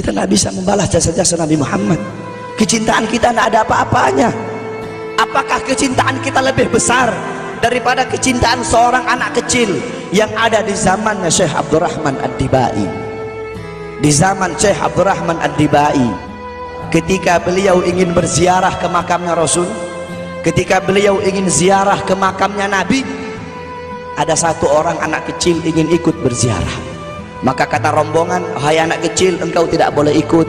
Kita nggak bisa membalas jasa-jasa Nabi Muhammad. Kecintaan kita nggak ada apa-apanya. Apakah kecintaan kita lebih besar daripada kecintaan seorang anak kecil yang ada di zamannya Syekh Abdurrahman Ad-Dibai? Di zaman Syekh Abdurrahman Ad-Dibai, ketika beliau ingin berziarah ke makamnya Rasul, ketika beliau ingin ziarah ke makamnya Nabi, ada satu orang anak kecil ingin ikut berziarah. Maka kata rombongan, "Hai anak kecil, engkau tidak boleh ikut.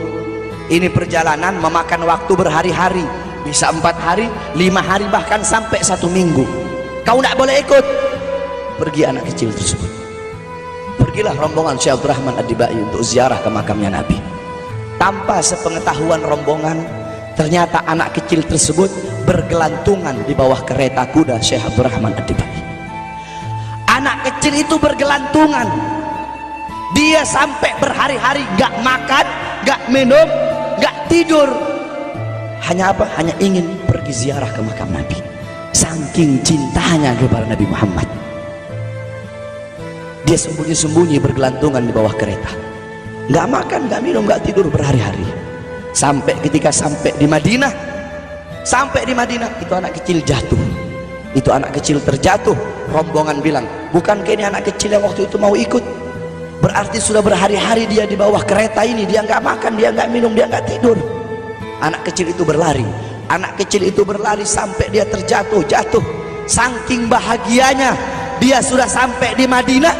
Ini perjalanan memakan waktu berhari-hari, bisa 4 hari, 5 hari, bahkan sampai 1 minggu. Kau tidak boleh ikut." Pergi anak kecil tersebut. Pergilah rombongan Syekh Abdurrahman Ad-Dibai untuk ziarah ke makamnya Nabi. Tanpa sepengetahuan rombongan, ternyata anak kecil tersebut bergelantungan di bawah kereta kuda Syekh Abdurrahman Ad-Dibai. Anak kecil itu bergelantungan. Dia sampai berhari-hari gak makan, gak minum, gak tidur. Hanya apa? Hanya ingin pergi ziarah ke makam Nabi. Saking cintanya kepada Nabi Muhammad, dia sembunyi-sembunyi bergelantungan di bawah kereta. Gak makan, gak minum, gak tidur berhari-hari. Sampai ketika sampai di Madinah, itu anak kecil jatuh. Itu anak kecil terjatuh. Rombongan bilang, "Bukankah ini anak kecil yang waktu itu mau ikut? Berarti sudah berhari-hari dia di bawah kereta ini, dia nggak makan, dia nggak minum, dia nggak tidur." Anak kecil itu berlari. Anak kecil itu berlari sampai dia terjatuh. Saking bahagianya, dia sudah sampai di Madinah.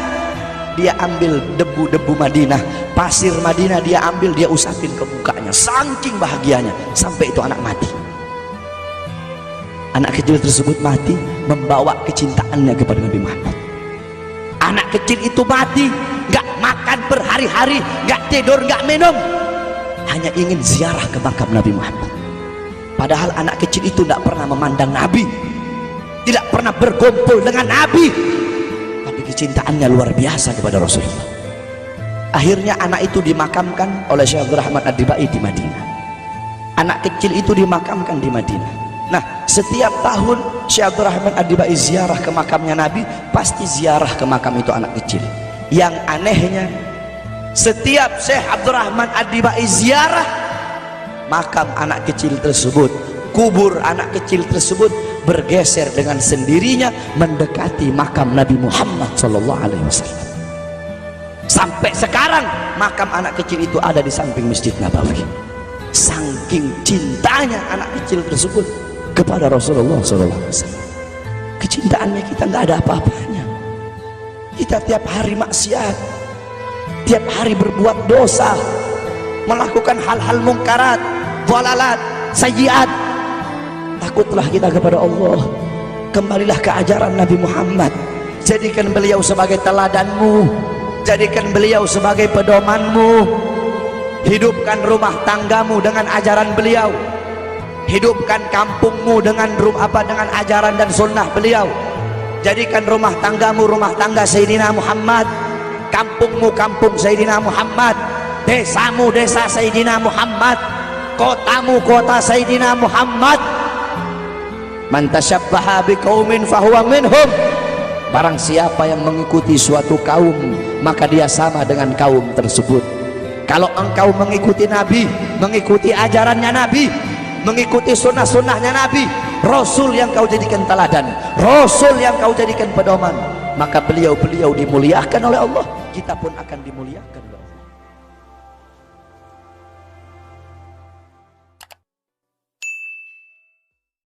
Dia ambil debu-debu Madinah, pasir Madinah, dia ambil, dia usapin ke mukanya. Saking bahagianya, sampai itu anak mati. Anak kecil tersebut mati membawa kecintaannya kepada Nabi Muhammad. Anak kecil itu mati, gak makan berhari-hari, gak tidur, gak minum, hanya ingin ziarah ke makam Nabi Muhammad. Padahal anak kecil itu tidak pernah memandang Nabi, tidak pernah berkumpul dengan Nabi, tapi kecintaannya luar biasa kepada Rasulullah. Akhirnya anak itu dimakamkan oleh Syekh Abdurrahman Ad-Dibai di Madinah. Anak kecil itu dimakamkan di Madinah. Nah, setiap tahun Syekh Abdurrahman Ad-Dibai ziarah ke makamnya Nabi, pasti ziarah ke makam itu anak kecil. Yang anehnya, setiap Syekh Abdurrahman Ad-Dibai ziarah, makam anak kecil tersebut, kubur anak kecil tersebut bergeser dengan sendirinya mendekati makam Nabi Muhammad SAW. Sampai sekarang makam anak kecil itu ada di samping Masjid Nabawi. Saking cintanya anak kecil tersebut kepada Rasulullah SAW. Kecintaannya kita nggak ada apa-apanya. Kita tiap hari maksiat, tiap hari berbuat dosa, melakukan hal-hal mungkarat, dhalalat, sayyiat. Takutlah kita kepada Allah. Kembalilah ke ajaran Nabi Muhammad. Jadikan beliau sebagai teladanmu, jadikan beliau sebagai pedomanmu. Hidupkan rumah tanggamu dengan ajaran beliau. Hidupkan kampungmu dengan dengan ajaran dan sunnah beliau. Jadikan rumah tanggamu rumah tangga Sayyidina Muhammad, kampungmu kampung Sayyidina Muhammad, desamu desa Sayyidina Muhammad, kotamu kota Sayyidina Muhammad. Man tasyabbaha biqaumin fahuwa minhum. Barang siapa yang mengikuti suatu kaum, maka dia sama dengan kaum tersebut. Kalau engkau mengikuti Nabi, mengikuti ajarannya Nabi, mengikuti sunnah-sunnahnya Nabi, Rasul yang kau jadikan teladan, Rasul yang kau jadikan pedoman, maka beliau-beliau dimuliakan oleh Allah, kita pun akan dimuliakan oleh Allah.